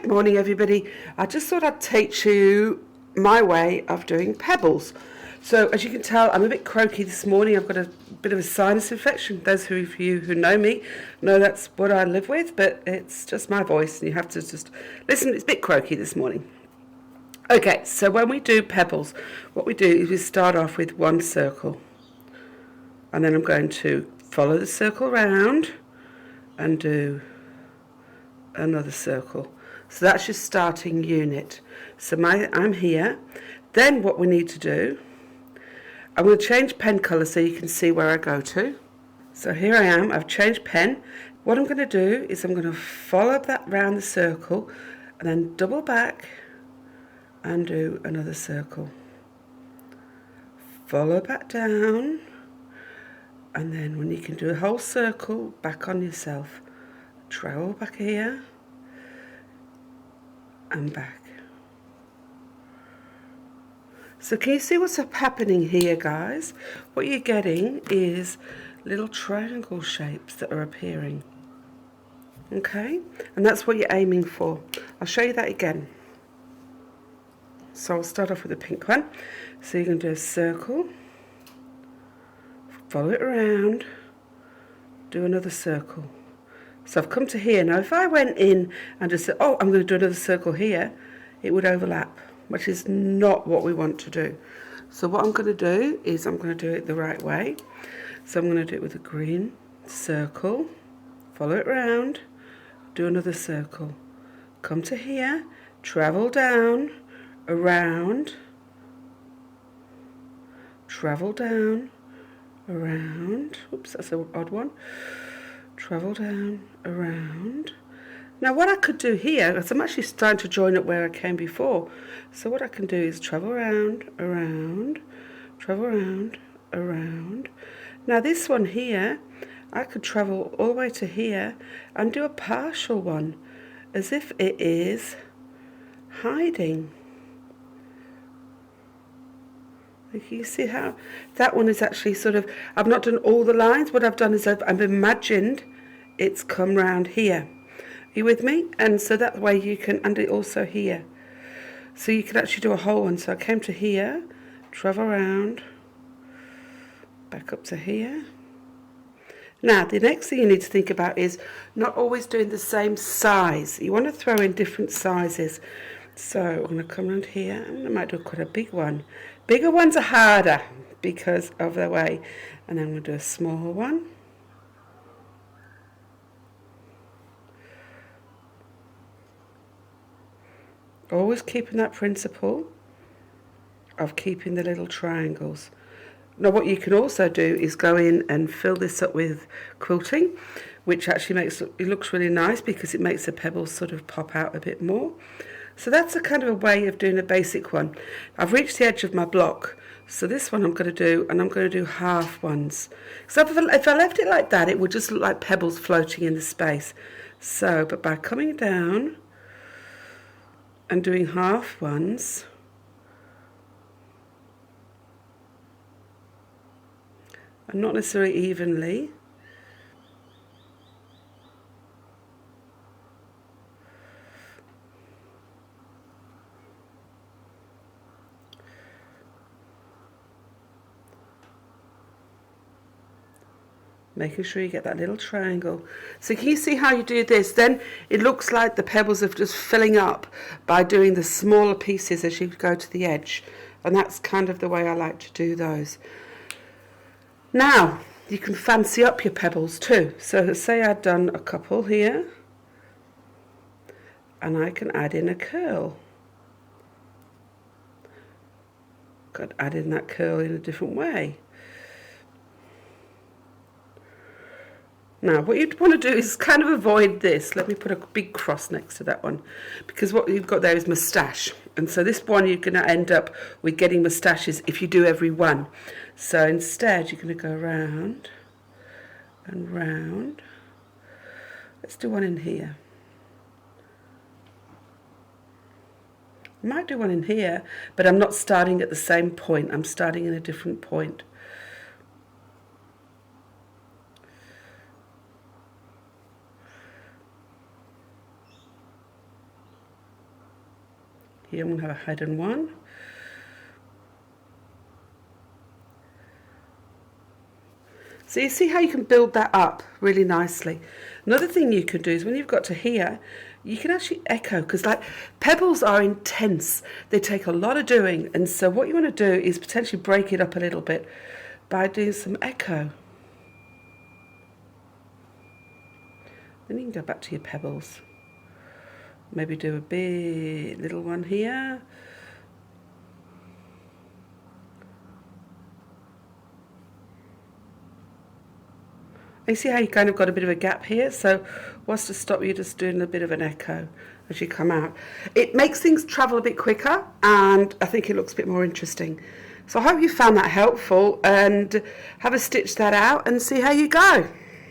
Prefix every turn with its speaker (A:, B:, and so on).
A: Good morning, everybody. I just thought I'd teach you my way of doing pebbles. So as you can tell, I'm a bit croaky this morning. I've got a bit of a sinus infection. Those of you who know me know that's what I live with, but it's just my voice and you have to just listen. It's a bit croaky this morning. Okay, so when we do pebbles, what we do is we start off with one circle. And then I'm going to follow the circle round and do another circle. So that's your starting unit. So I'm here. Then what we need to do, I'm going to change pen colour so you can see where I go to. So here I am, I've changed pen. What I'm going to do is I'm going to follow that round the circle and then double back and do another circle. Follow back down, and then when you can do a whole circle, back on yourself. Travel back here and back. So can you see what's happening here, guys? What you're getting is little triangle shapes that are appearing. Okay? And that's what you're aiming for. I'll show you that again. So I'll start off with the pink one. So you're going to do a circle, follow it around, do another circle. So I've come to here. Now if I went in and just said, oh, I'm going to do another circle here, it would overlap, which is not what we want to do. So what I'm going to do is I'm going to do it the right way. So I'm going to do it with a green circle, follow it round, do another circle. Come to here, travel down, around, travel down, around. Oops, that's an odd one. Travel down, around. Now what I could do here, because I'm actually starting to join up where I came before. So what I can do is travel around, around, travel around, around. Now this one here, I could travel all the way to here and do a partial one, as if it is hiding. You see how that one is actually sort of, I've not done all the lines. What I've done is I've imagined it's come round here. Are you with me? And so that way you can, and it also here. So you can actually do a whole one. So I came to here, travel around, back up to here. Now the next thing you need to think about is not always doing the same size. You want to throw in different sizes. So I'm going to come around here, and I might do quite a big one. Bigger ones are harder because of their way. And then we'll do a smaller one. Always keeping that principle of keeping the little triangles. Now what you can also do is go in and fill this up with quilting, which actually makes it looks really nice because it makes the pebbles sort of pop out a bit more. So that's a kind of a way of doing a basic one. I've reached the edge of my block, so this one I'm going to do, and I'm going to do half ones. So if I left it like that, it would just look like pebbles floating in the space. So, but by coming down and doing half ones, and not necessarily evenly, making sure you get that little triangle. So can you see how you do this? Then it looks like the pebbles are just filling up by doing the smaller pieces as you go to the edge. And that's kind of the way I like to do those. Now, you can fancy up your pebbles too. So say I'd done a couple here, and I can add in a curl. Could add in that curl in a different way. Now, what you'd want to do is kind of avoid this. Let me put a big cross next to that one, because what you've got there is moustache. And so this one, you're going to end up with getting moustaches if you do every one. So instead, you're going to go round and round. Let's do one in here. I might do one in here, but I'm not starting at the same point. I'm starting in a different point. Here I'm going to have a hidden one. So you see how you can build that up really nicely. Another thing you can do is when you've got to here, you can actually echo, because like pebbles are intense. They take a lot of doing, and so what you want to do is potentially break it up a little bit by doing some echo. Then you can go back to your pebbles. Maybe do a big little one here. You see how you kind of got a bit of a gap here? So what's to stop you just doing a bit of an echo as you come out? It makes things travel a bit quicker, and I think it looks a bit more interesting. So I hope you found that helpful, and have a stitch that out and see how you go.